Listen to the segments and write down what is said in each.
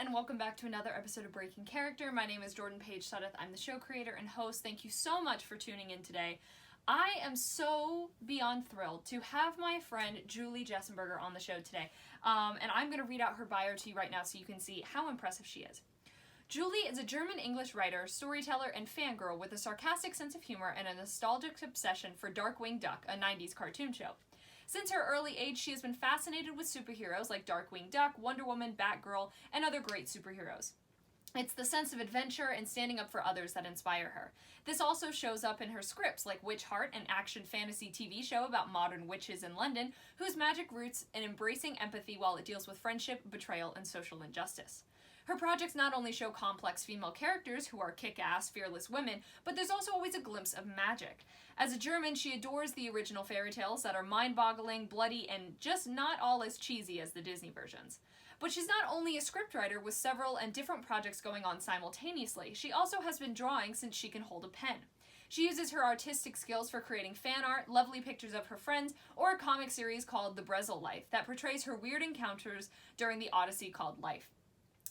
and welcome back to another episode of Breaking Character. My name is Jordan-Paige. I'm the show creator and host. Thank you so much for tuning in today. I am so beyond thrilled to have my friend JULE JESSENBERGER on the show today. And I'm going to read out her bio to you right now so you can see how impressive she is. JULE is a German-English writer, storyteller, and fangirl with a sarcastic sense of humor and a nostalgic obsession for Darkwing Duck, a 90s cartoon show. Since her early age, she has been fascinated with superheroes like Darkwing Duck, Wonder Woman, Batgirl, and other great superheroes. It's the sense of adventure and standing up for others that inspire her. This also shows up in her scripts like Witch Heart, an action fantasy TV show about modern witches in London, whose magic roots in embracing empathy while it deals with friendship, betrayal, and social injustice. Her projects not only show complex female characters who are kick-ass, fearless women, but there's also always a glimpse of magic. As a German, she adores the original fairy tales that are mind-boggling, bloody, and just not all as cheesy as the Disney versions. But she's not only a scriptwriter with several and different projects going on simultaneously, she also has been drawing since she can hold a pen. She uses her artistic skills for creating fan art, lovely pictures of her friends, or a comic series called The Brezel Life that portrays her weird encounters during the Odyssey called Life.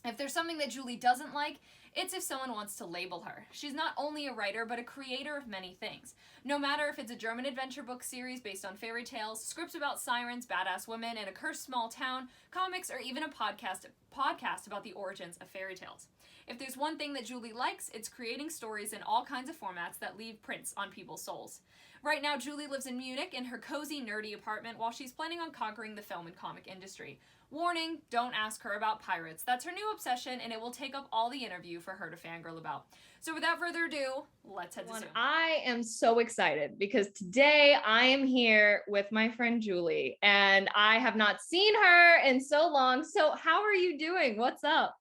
If there's something that JULE doesn't like, it's if someone wants to label her. She's not only a writer, but a creator of many things. No matter if it's a German adventure book series based on fairy tales, scripts about sirens, badass women, and a cursed small town, comics, or even a podcast about the origins of fairy tales. If there's one thing that JULE likes, it's creating stories in all kinds of formats that leave prints on people's souls. Right now, JULE lives in Munich in her cozy, nerdy apartment while she's planning on conquering the film and comic industry. Warning, don't ask her about pirates. That's her new obsession, and it will take up all the interview for her to fangirl about. So without further ado, let's head to Zoom. I am so excited because today I am here with my friend JULE, and I have not seen her in so long. So how are you doing? What's up?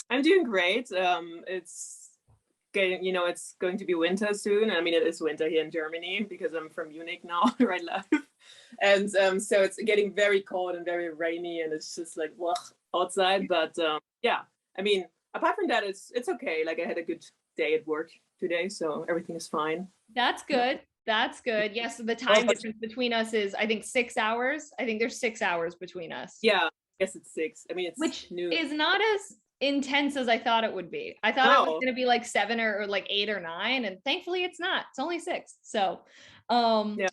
I'm doing great. It's going to be winter soon. I mean, it is winter here in Germany because I'm from Munich now, where I live. And so it's getting very cold and very rainy, and it's just like outside. But yeah, I mean, apart from that, it's okay. Like I had a good day at work today, so everything is fine. That's good. That's good. Yes, so the time difference between us is, I think, 6 hours. I think there's 6 hours between us. Yeah, I guess it's 6. I mean, it's which noon. Is not as intense as I thought it would be. I thought it was going to be like 7 or like 8 or 9, and thankfully it's not. It's only 6. So, yeah.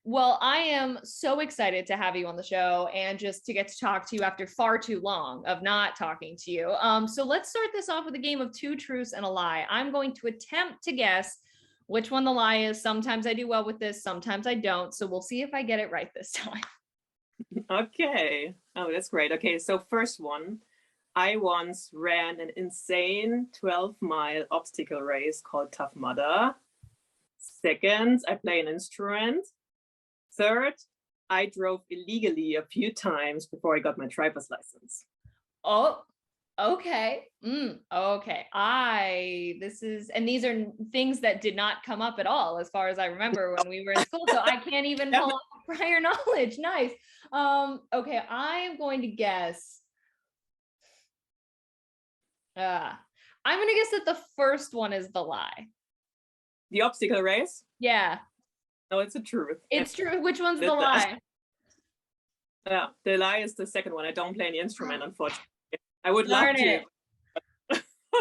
Well, I am so excited to have you on the show and just to get to talk to you after far too long of not talking to you. So let's start this off with a game of 2 truths and a lie. I'm going to attempt to guess which one the lie is. Sometimes I do well with this, sometimes I don't. So we'll see if I get it right this time. Okay. Oh, that's great. Okay, so first one. I once ran an insane 12-mile obstacle race called Tough Mudder. Second, I play an instrument. Third, I drove illegally a few times before I got my driver's license. Oh, okay. Okay. These are things that did not come up at all as far as I remember when we were in school. So I can't even pull up prior knowledge. Nice. Okay. I am going to guess. I'm going to guess that the first one is the lie. The obstacle race? Yeah. No, it's the truth. It's true. Which one's the lie? Yeah, the lie is the second one. I don't play any instrument, unfortunately. I would love to.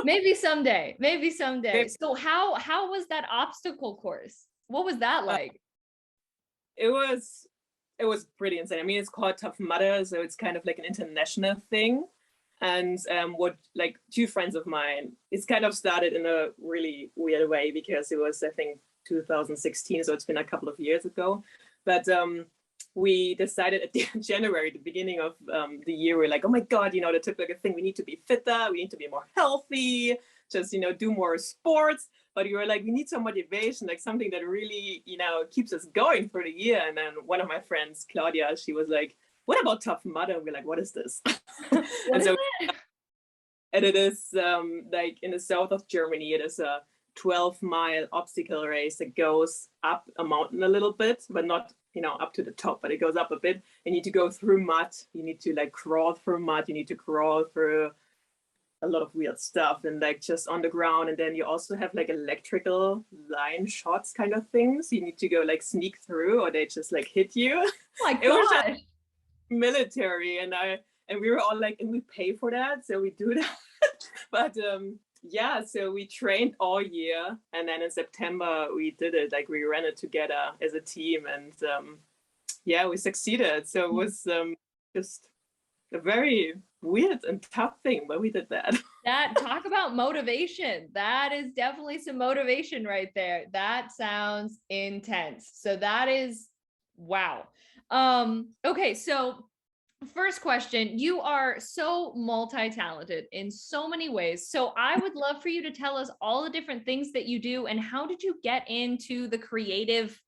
Maybe someday. Maybe someday. So how was that obstacle course? What was that like? It was pretty insane. I mean, it's called Tough Mudder, so it's kind of like an international thing. And what, like, 2 friends of mine, it's kind of started in a really weird way because it was, I think, 2016, so it's been a couple of years ago. But we decided at January, the beginning of the year, we're like, oh my God, that took like a thing. We need to be fitter, we need to be more healthy, just, do more sports. But you were like, we need some motivation, like something that really, keeps us going for the year. And then one of my friends, Claudia, she was like, what about Tough Mudder? And we're like, what is this? And it is like in the south of Germany, it is a 12-mile obstacle race that goes up a mountain a little bit, but not, up to the top, but it goes up a bit. You need to go through mud. You need to like crawl through mud. You need to crawl through a lot of weird stuff and like just on the ground. And then you also have like electrical line shots kind of things. You need to go like sneak through or they just like hit you. Oh my gosh. It was military, and And we were all like, and we pay for that, so we do that. But yeah, so we trained all year, and then in September we did it. Like we ran it together as a team, and yeah, we succeeded. So it was just a very weird and tough thing, but we did that. That talk about motivation. That is definitely some motivation right there. That sounds intense. So that is wow. Okay, so first question, you are so multi-talented in so many ways. So I would love for you to tell us all the different things that you do and how did you get into the creative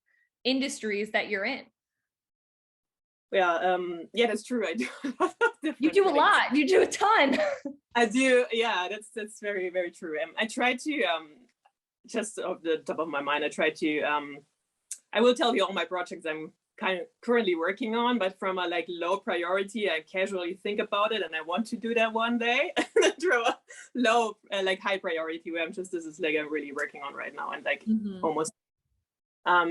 industries that you're in? Yeah, yeah, that's true. I do a lot of different You do a things. lot. You do a ton. I do. Yeah, that's very, very true. I try to just off the top of my mind, I try to I will tell you all my projects I'm kind of currently working on, but from a like low priority, I casually think about it and I want to do that one day. Through a low like high priority where I'm just, this is like I'm really working on right now and like almost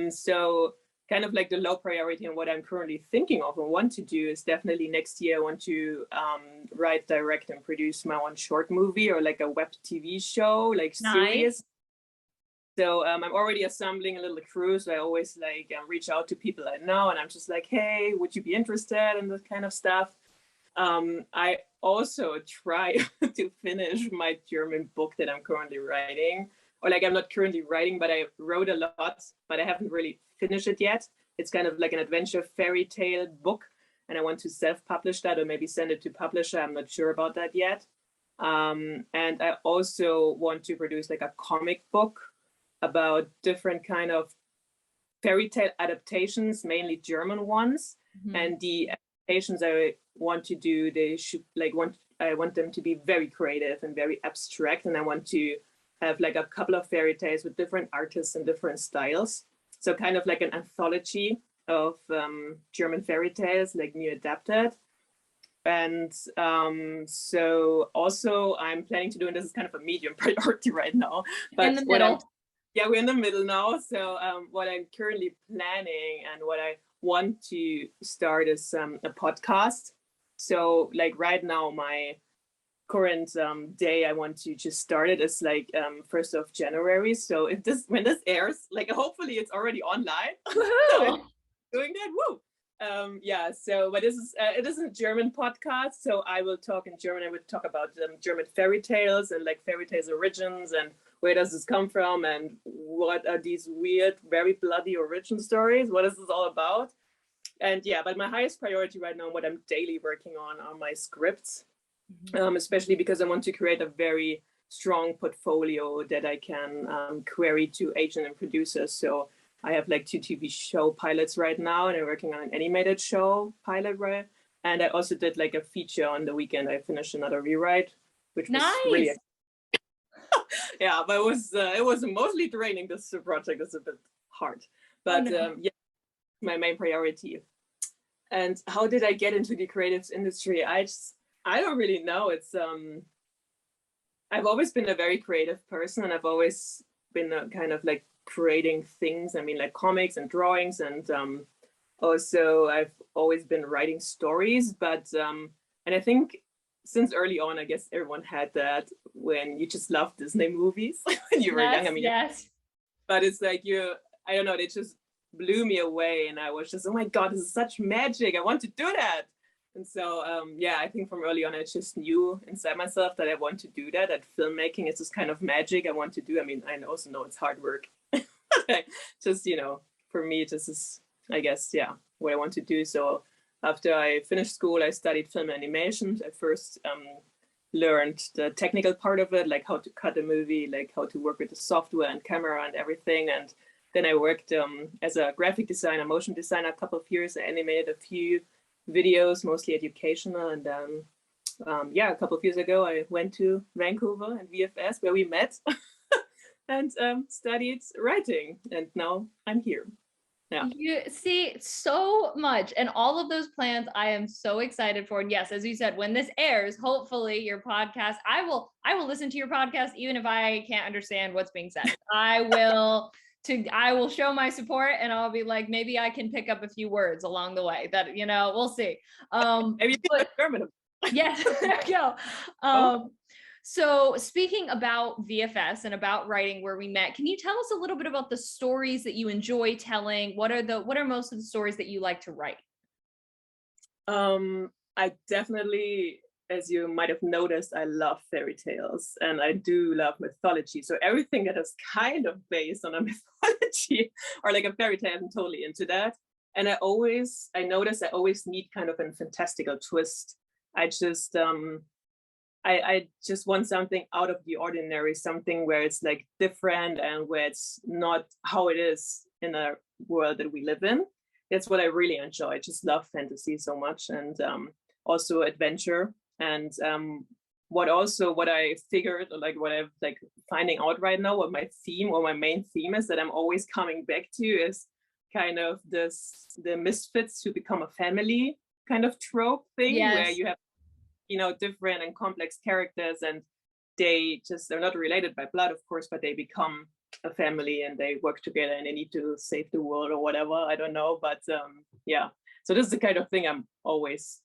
so kind of like the low priority and what I'm currently thinking of and want to do is definitely next year I want to write, direct, and produce my own short movie or like a web TV show, like series. So I'm already assembling a little crew. So I always like reach out to people I know and I'm just like, hey, would you be interested in this kind of stuff? I also try to finish my German book that I'm currently writing. Or like I'm not currently writing, but I wrote a lot, but I haven't really finished it yet. It's kind of like an adventure fairy tale book, and I want to self-publish that or maybe send it to publisher. I'm not sure about that yet. And I also want to produce like a comic book about different kind of fairy tale adaptations, mainly German ones. And the adaptations I want to do, they should like I want them to be very creative and very abstract, and I want to have like a couple of fairy tales with different artists and different styles. So kind of like an anthology of German fairy tales, like new adapted. And so also I'm planning to do, and this is kind of a medium priority right now. But in the middle. Yeah, we're in the middle now. So what I'm currently planning and what I want to start is a podcast. So like right now, my current day I want to just start it is like 1st of January. So if this when this airs, like hopefully it's already online. So doing that, woo! Yeah. So, but this is it is a German podcast. So I will talk in German. I will talk about German fairy tales and like fairy tales origins and where does this come from and what are these weird, very bloody origin stories? What is this all about? And yeah, but my highest priority right now, what I'm daily working on are my scripts. Especially because I want to create a very strong portfolio that I can query to agent and producers. So I have like 2 TV show pilots right now, and I'm working on an animated show pilot, right? And I also did like a feature on the weekend. I finished another rewrite, which was really yeah, but it was mostly draining. This project is a bit hard, but yeah, my main priority. And how did I get into the creatives industry? I don't really know. It's I've always been a very creative person, and I've always been kind of like creating things. I mean, like comics and drawings, and also I've always been writing stories. But and I think since early on, I guess everyone had that when you just love Disney movies when you were young. I mean, yes. But it's like I don't know, they just blew me away, and I was just, oh my God, this is such magic. I want to do that. And so, yeah, I think from early on, I just knew inside myself that I want to do that filmmaking is this kind of magic I want to do. I mean, I also know it's hard work. Just, for me, this is, I guess, yeah, what I want to do. So after I finished school, I studied film animation. I first learned the technical part of it, like how to cut a movie, like how to work with the software and camera and everything. And then I worked as a graphic designer, motion designer, a couple of years. I animated a few videos, mostly educational, and then yeah, a couple of years ago I went to Vancouver and VFS where we met and studied writing, and now I'm here. Yeah, you see so much, and all of those plans I am so excited for. And yes, as you said, when this airs, hopefully your podcast, I will listen to your podcast even if I can't understand what's being said. I will show my support, and I'll be like, maybe I can pick up a few words along the way that, we'll see. maybe German. Yes, there we go. So speaking about VFS and about writing where we met, can you tell us a little bit about the stories that you enjoy telling? What are most of the stories that you like to write? I definitely, as you might have noticed, I love fairy tales and I do love mythology. So everything that is kind of based on a mythology or like a fairy tale, I'm totally into that. And I notice I always need kind of a fantastical twist. I just I just want something out of the ordinary, something where it's like different and where it's not how it is in a world that we live in. That's what I really enjoy. I just love fantasy so much, and also adventure. And what I figured, like what I'm like finding out right now, what my theme or my main theme is that I'm always coming back to is kind of the misfits who become a family kind of trope thing, where you have different and complex characters, and they're not related by blood, of course, but they become a family and they work together and they need to save the world or whatever. I don't know, but yeah. So this is the kind of thing I'm always,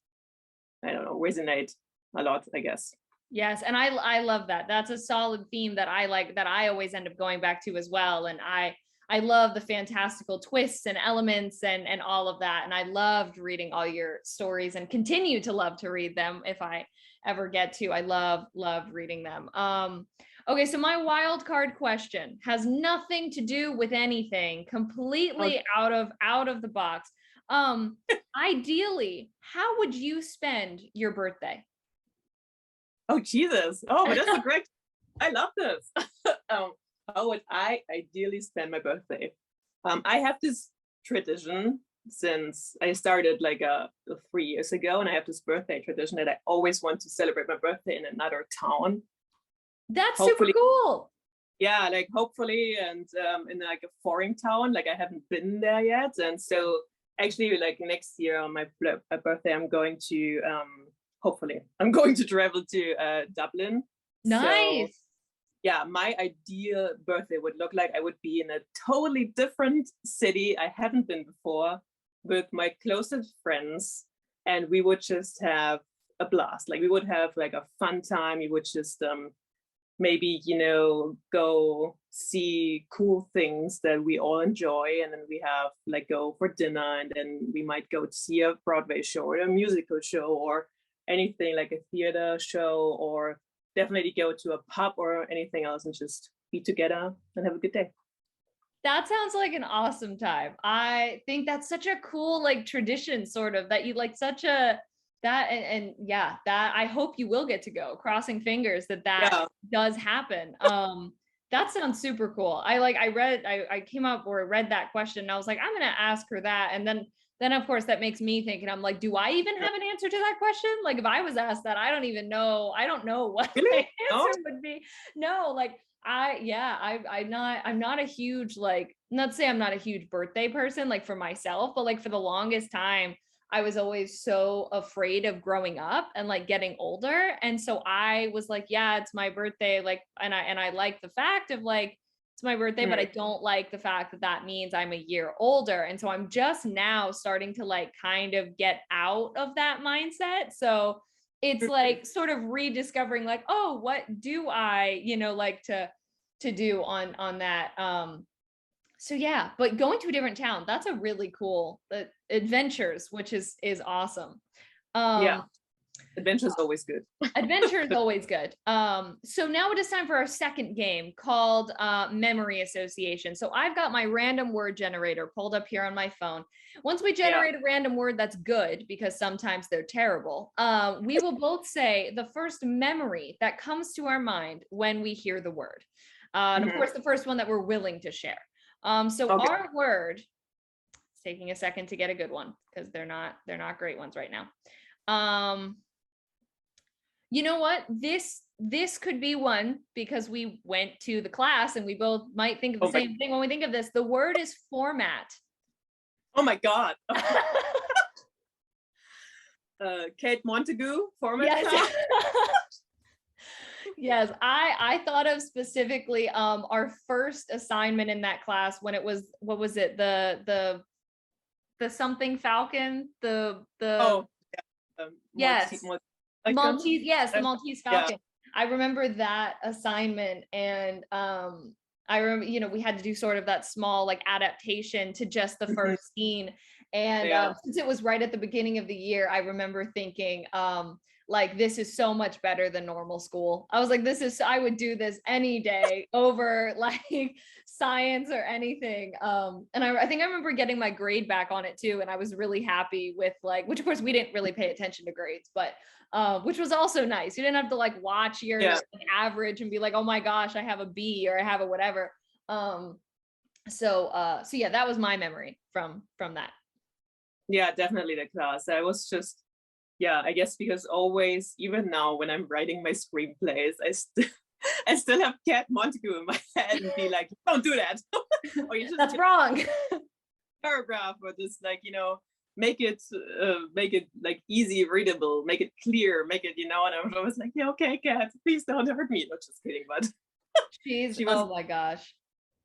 I don't know, resonate a lot, I guess. Yes, and I love that. That's a solid theme that I like, that I always end up going back to as well. And I love the fantastical twists and elements and all of that. And I loved reading all your stories and continue to love to read them if I ever get to. I love reading them. Okay, so my wild card question has nothing to do with anything, completely out of the box. Ideally, how would you spend your birthday? Oh, Jesus. Oh, but that's a great, I love this. How would I ideally spend my birthday? I have this tradition since I started like 3 years ago, and I have this birthday tradition that I always want to celebrate my birthday in another town. That's super cool. Yeah, like hopefully, and in like a foreign town, like I haven't been there yet. And so actually like next year on my birthday, I'm going to, hopefully, I'm going to travel to Dublin. Nice. So, yeah, my ideal birthday would look like I would be in a totally different city I haven't been before with my closest friends, and we would just have a blast. Like we would have like a fun time. We would just maybe go see cool things that we all enjoy, and then we have like go for dinner, and then we might go to see a Broadway show or a musical show or anything like a theater show, or definitely go to a pub or anything else and just be together and have a good day. That sounds like an awesome time. I think that's such a cool like tradition, sort of, that you like such a that and yeah, that I hope you will get to go, crossing fingers that does happen. That sounds super cool. I came up or read that question and I was like, I'm gonna ask her that. And then of course that makes me think, and I'm like, do I even have an answer to that question? Like if I was asked that, I don't know what really? my answer would be. No, like I'm not a huge, like, not to say I'm not a huge birthday person, like for myself, but like for the longest time, I was always so afraid of growing up and like getting older. And so I was like, yeah, it's my birthday. Like, and I like the fact of like, it's my birthday, but I don't like the fact that that means I'm a year older. And so I'm just now starting to like kind of get out of that mindset. So it's like sort of rediscovering like, oh, what do I, like to do on that. So yeah, but going to a different town, that's a really cool adventures, which is awesome. Yeah. Adventure is always good. Adventure is always good. So now it is time for our second game called Memory Association. So I've got my random word generator pulled up here on my phone. Once we generate a random word that's good, because sometimes they're terrible, we will both say the first memory that comes to our mind when we hear the word. And of course, the first one that we're willing to share. Our word, it's taking a second to get a good one because they're not great ones right now. You know what? This could be one because we went to the class and we both might think of the same thing when we think of this. The word is format. Oh my God. Kate Montague, format. Yes. Yes, I thought of specifically our first assignment in that class when it was, what was it? The something Falcon, yes. Maltese, yes, the Maltese Falcon. I remember that assignment, and I remember, you know, we had to do sort of that small like adaptation to just the first scene. And since it was right at the beginning of the year, I remember thinking, like, this is so much better than normal school. I was like, I would do this any day over like science or anything. And I think I remember getting my grade back on it too. And I was really happy with like, which of course we didn't really pay attention to grades, but which was also nice. You didn't have to like watch your average and be like, oh my gosh, I have a B or I have a whatever. So yeah, that was my memory from that. Yeah, definitely the class. I was just, I guess because always, even now when I'm writing my screenplays, I still have Cat Montague in my head and be like, don't do that. Or you just that's wrong. Paragraph, or just like, you know, make it like easy readable, make it clear, make it, you know. And I was like, yeah, okay, Cat, please don't hurt me. Not just kidding, but she was, oh my gosh.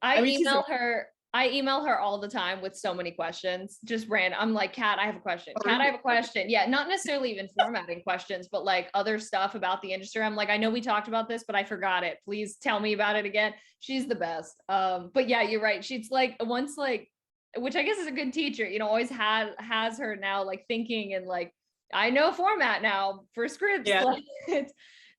I email her all the time with so many questions, just random. I'm like, Kat, I have a question. Kat, I have a question. Yeah, not necessarily even formatting questions, but like other stuff about the industry. I'm like, I know we talked about this, but I forgot it. Please tell me about it again. She's the best. But yeah, you're right. She's like, once like, which I guess is a good teacher, you know, always has her now like thinking and like, I know format now for scripts. Yeah. Like, it's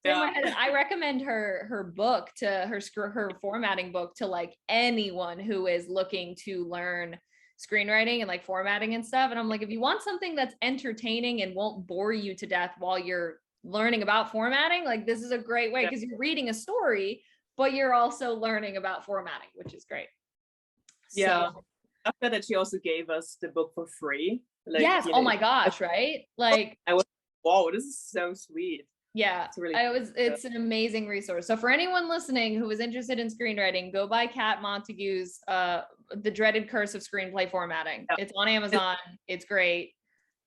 in my head. I recommend her book to her formatting book to like anyone who is looking to learn screenwriting and like formatting and stuff. And I'm like, if you want something that's entertaining and won't bore you to death while you're learning about formatting, like this is a great way, because you're reading a story, but you're also learning about formatting, which is great. Yeah. So, after that, she also gave us the book for free. Like, yes. Oh my gosh. Right. Like, I was, wow, this is so sweet. Yeah, it's an amazing resource. So for anyone listening who is interested in screenwriting, go buy Kat Montague's The Dreaded Curse of Screenplay Formatting. Yeah. It's on Amazon. It's great.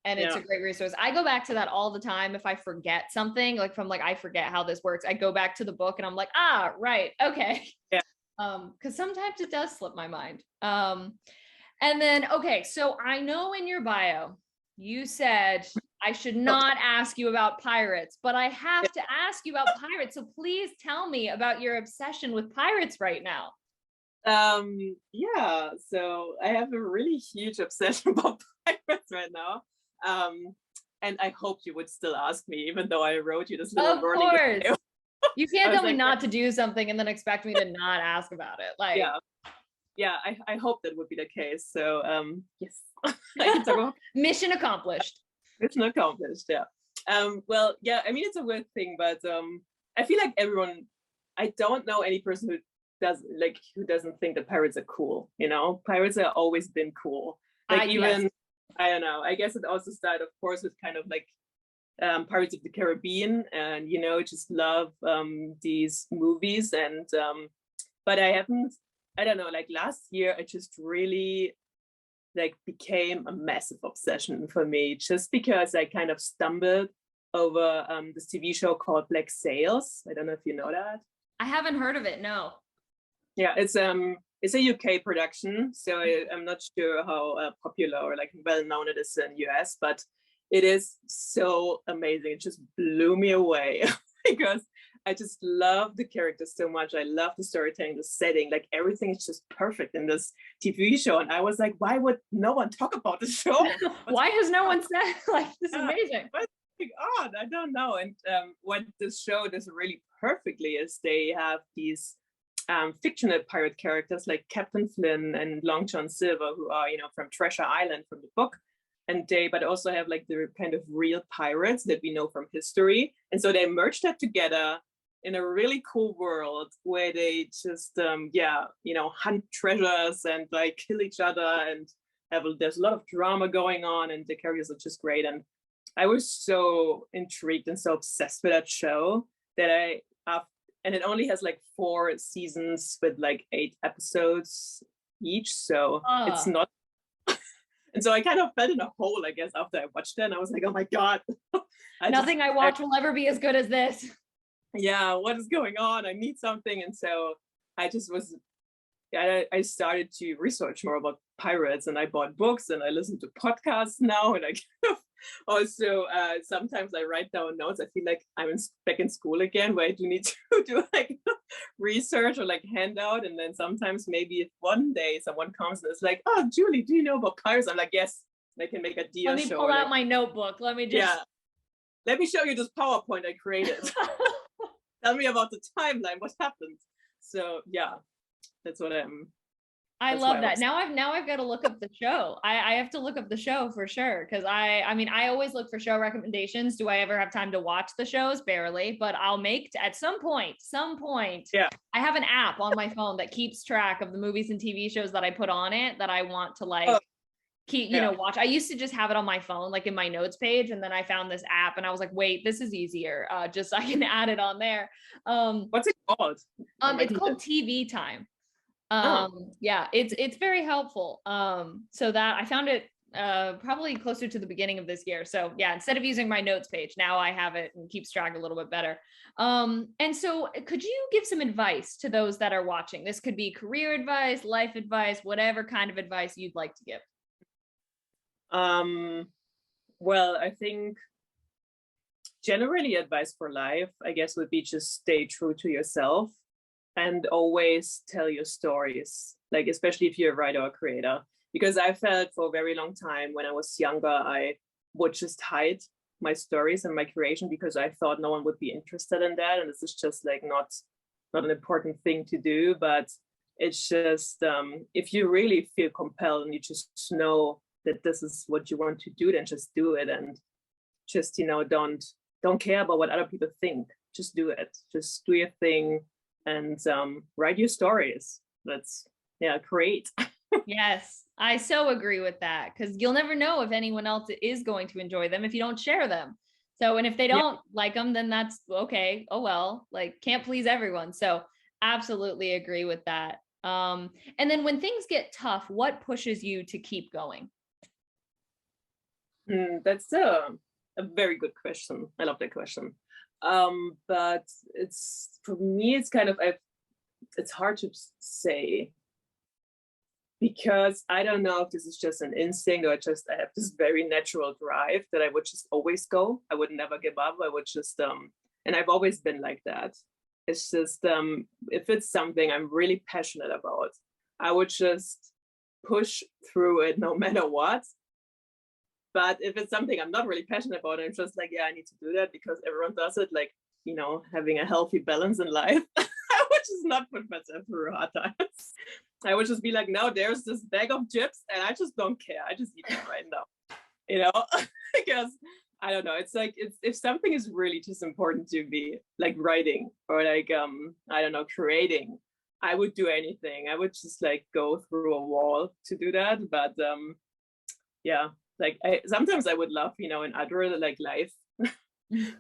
And it's a great resource. I go back to that all the time. If I forget something, like from like, I forget how this works, I go back to the book and I'm like, right. Okay. Yeah. Because sometimes it does slip my mind. And then, okay. So I know in your bio, you said I should not ask you about pirates, but I have to ask you about pirates. So please tell me about your obsession with pirates right now. Yeah, so I have a really huge obsession about pirates right now. And I hoped you would still ask me, even though I wrote you this little warning. Of course. You can't tell me not to do something and then expect me to not ask about it. Like, yeah, I hope that would be the case. So yes. I can talk about mission accomplished. Mission accomplished, yeah. Well, yeah, I mean, it's a weird thing, but I feel like everyone, I don't know any person who doesn't think that pirates are cool, you know? Pirates have always been cool. Like even, yes. I don't know, I guess it also started, of course, with kind of like Pirates of the Caribbean, and, you know, just love these movies. And, but I don't know, like last year, I just really like became a massive obsession for me, just because I kind of stumbled over this TV show called Black Sails. I don't know if you know that. I haven't heard of it, no. Yeah, it's a UK production, so I'm not sure how popular or like well known it is in US, but it is so amazing. It just blew me away because I just love the characters so much. I love the storytelling, the setting, like everything is just perfect in this TV show. And I was like, why would no one talk about the show? Why has no one said like this is amazing? What's going on? I don't know. And what this show does really perfectly is they have these fictional pirate characters like Captain Flynn and Long John Silver, who are, you know, from Treasure Island from the book. And but also have like the kind of real pirates that we know from history. And so they merged that together in a really cool world where they just, you know, hunt treasures and like kill each other, and there's a lot of drama going on, and the characters are just great. And I was so intrigued and so obsessed with that show that and it only has like 4 seasons with like 8 episodes each. So it's not, and so I kind of fell in a hole, I guess, after I watched it. And I was like, oh my God. Nothing I watch will ever be as good as this. Yeah, what is going on? I need something. And so I just I started to research more about pirates, and I bought books and I listen to podcasts now, and I kind of Also, sometimes I write down notes. I feel like I'm back in school again, where I do need to do like research or like handout. And then sometimes maybe if one day someone comes and is like, "Oh, Julie, do you know about cars?" I'm like, "Yes, I can make a deal." Let me pull out my notebook. Let me just let me show you this PowerPoint I created. Tell me about the timeline. What happened? So yeah, that's what I love that. Now I've got to look up the show. I have to look up the show for sure. Cause I mean, I always look for show recommendations. Do I ever have time to watch the shows? Barely, but I'll make at some point. Yeah. I have an app on my phone that keeps track of the movies and TV shows that I put on it that I want to like keep, watch. I used to just have it on my phone, like in my notes page. And then I found this app and I was like, wait, this is easier. Just I can add it on there. What's it called? It's called TV Time. Yeah, it's very helpful. So that I found it probably closer to the beginning of this year. So yeah, instead of using my notes page, now I have it and keeps track a little bit better. And so could you give some advice to those that are watching? This could be career advice, life advice, whatever kind of advice you'd like to give. Well, I think generally advice for life, I guess, would be just stay true to yourself and always tell your stories, like especially if you're a writer or creator. Because I felt for a very long time when I was younger, I would just hide my stories and my creation because I thought no one would be interested in that. And this is just like not an important thing to do, but it's just, if you really feel compelled and you just know that this is what you want to do, then just do it. And just, don't care about what other people think. Just do it. Just do your thing and write your stories. That's create. Yes, I so agree with that, because you'll never know if anyone else is going to enjoy them if you don't share them. So, and if they don't like them, then that's okay. Oh well, like can't please everyone. So absolutely agree with that. And then when things get tough, what pushes you to keep going? That's a very good question. I love that question. But it's, for me, it's kind of, it's hard to say, because I don't know if this is just an instinct or I have this very natural drive that I would just always go. I would never give up. I would just, and I've always been like that. It's just, if it's something I'm really passionate about, I would just push through it no matter what. But if it's something I'm not really passionate about, I'm just like, I need to do that because everyone does it, like, having a healthy balance in life. I would just not put myself through hard times. I would just be like, no, there's this bag of chips and I just don't care. I just eat it right now, because I don't know. It's like, if something is really just important to me, like writing or like, I don't know, creating, I would do anything. I would just like go through a wall to do that. But like sometimes I would love, in other like life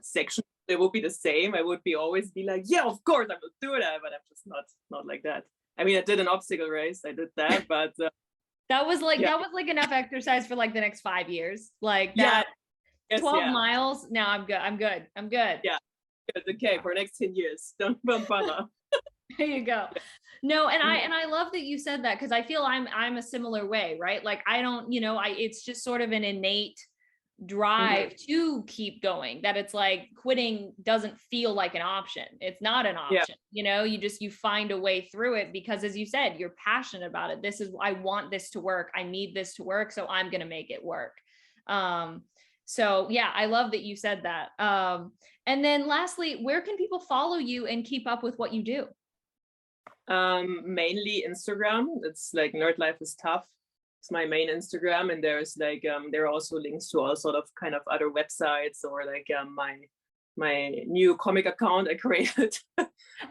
sections, it would be the same. I would always be like, yeah, of course I will do that, but I'm just not like that. I mean, I did an obstacle race, I did that, but that was like enough exercise for like the next 5 years, like that. 12 miles. Now I'm good. Yeah, it's okay for the next 10 years. Don't bother. There you go. No, and I love that you said that, because I feel I'm a similar way, right? Like I don't, it's just sort of an innate drive to keep going, that it's like quitting doesn't feel like an option. It's not an option. You find a way through it because, as you said, you're passionate about it. I want this to work. I need this to work. So I'm going to make it work. So yeah, I love that you said that. And then lastly, where can people follow you and keep up with what you do? Mainly Instagram. It's like Nerd Life is Tough. It's my main Instagram, and there's like there are also links to all sort of kind of other websites, or like my new comic account I created.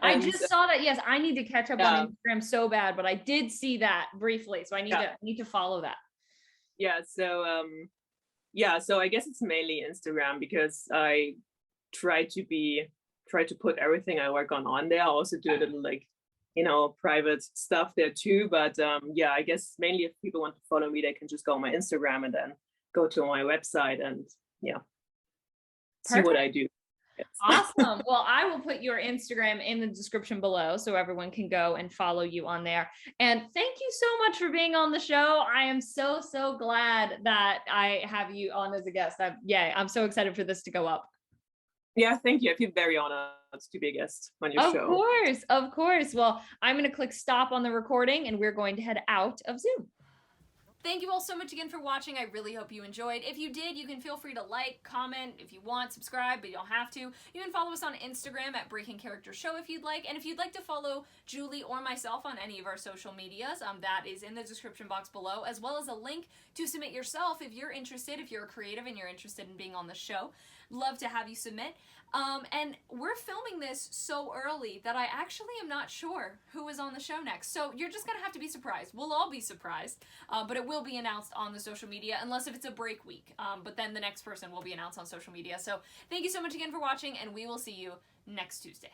I just saw that. Yes, I need to catch up on Instagram so bad, but I did see that briefly, so I need to follow that. So I guess it's mainly Instagram, because I try to put everything I work on there. I also do a little like private stuff there too, but I guess mainly if people want to follow me, they can just go on my Instagram and then go to my website and see what I do. Awesome. Well, I will put your Instagram in the description below so everyone can go and follow you on there. And thank you so much for being on the show. I am so, so glad that I have you on as a guest. I'm so excited for this to go up. Yeah, thank you. I feel very honored to be a guest on your show. Of course. Well, I'm going to click stop on the recording and we're going to head out of Zoom. Thank you all so much again for watching. I really hope you enjoyed. If you did, you can feel free to like, comment if you want, subscribe, but you don't have to. You can follow us on Instagram at Breaking Character Show if you'd like. And if you'd like to follow Julie or myself on any of our social medias, that is in the description box below, as well as a link to submit yourself if you're interested, if you're a creative and you're interested in being on the show. Love to have you submit. And we're filming this so early that I actually am not sure who is on the show next. So you're just going to have to be surprised. We'll all be surprised, but it will be announced on the social media, unless if it's a break week. But then the next person will be announced on social media. So thank you so much again for watching, and we will see you next Tuesday.